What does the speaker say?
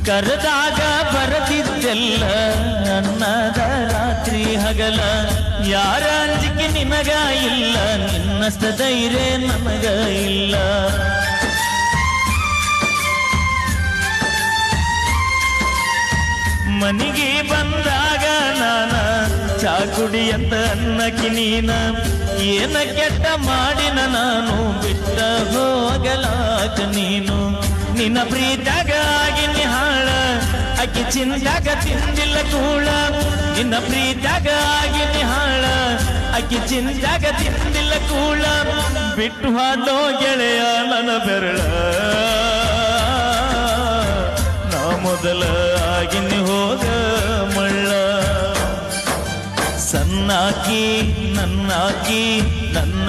ಕರೆದಾಗ ಬರದಿದ್ದೆಲ್ಲ ಅನ್ನದ ರಾತ್ರಿ ಹಗಲ ಯಾರ ಅಂಜಿಕೆ ನಿನಗ ಇಲ್ಲ ನಿನ್ನಷ್ಟ ಧೈರ್ಯ ನಮಗ ಇಲ್ಲ ಮನಿಗೆ ಬಂದಾಗ ನಾನ ಚಾಕುಡಿ ಅಂತ ಅನ್ನಕಿ ನೀನ ಏನ ಕೆಟ್ಟ ಮಾಡಿನ ನಾನು ಬಿಟ್ಟ ಹೋಗಲಾಕ ನೀನು ನಿನ್ನ ಪ್ರೀತ್ಯಾಗ ಆಗಿನಿ ಹಾಳ ಅಕ್ಕಿ ಚಿಂದಾಗ ತಿಂದಿಲ್ಲ ಕೂಳ ನಿನ್ನ ಪ್ರೀತ್ಯಾಗ ಆಗಿನಿ ಹಾಳ ಅಕ್ಕಿ ಚಿಂದಾಗ ತಿಂದಿಲ್ಲ ಕೂಳ ಬಿಟ್ಟು ಹಾದೋ ಗೆಳೆಯ ನನ್ನ ಬೆರಳ ನಾ ಮೊದಲ ಆಗಿನಿ ಹೋಗ ಮಳ್ಳ ಸನ್ನಾಕಿ ನನ್ನಾಕಿ ನನ್ನ